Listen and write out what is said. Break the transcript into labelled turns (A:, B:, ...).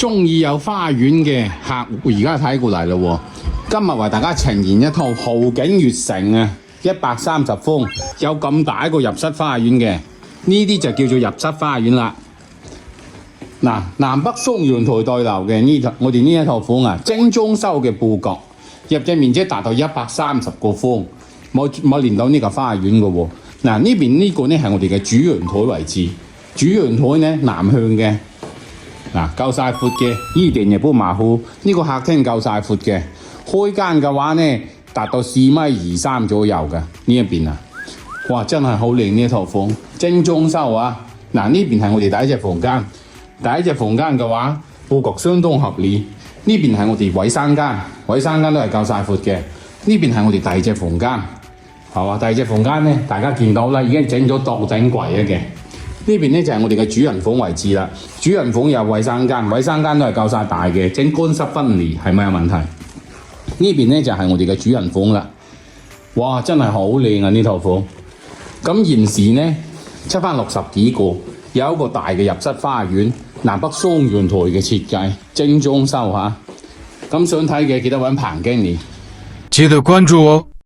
A: 中意有花園嘅客戶而家睇過嚟咯喎，今日為大家呈現一套豪景悅城啊，130方，有咁大一個入室花園嘅，呢啲就叫做入室花園啦。嗱，南北松陽台對流嘅我哋呢一套房啊，精裝修嘅佈局，入嘅面積達到130個方，冇連到呢個花園嘅喎。嗱，呢邊呢個呢係我哋嘅主陽台位置，主陽台呢南向嘅。嗱，夠晒闊嘅，依邊亦都馬虎。呢個客廳夠晒闊嘅，開間嘅話呢，達到4.23米左右嘅呢一邊啊！哇，真係好靚呢一套房，精裝修啊！嗱，呢邊係我哋第一隻房間，第一隻房間嘅話，佈局相當合理。呢邊係我哋衞生間，衞生間都係夠晒闊嘅。呢邊係我哋第二隻房間，係嘛？第二隻房間呢，大家見到啦，已經整咗倒整櫃嘅。呢邊呢就係我哋嘅主人房位置啦，主人房有衞生間，衞生間都係夠晒大嘅，整乾濕分離係咪有問題？呢邊呢就係我哋嘅主人房啦，哇，真係好靚啊呢套房！咁現時呢出翻60幾個，有一個大嘅入室花園，南北雙陽台嘅設計，精裝修嚇。咁想睇嘅記得揾彭經理，
B: 記得關注哦。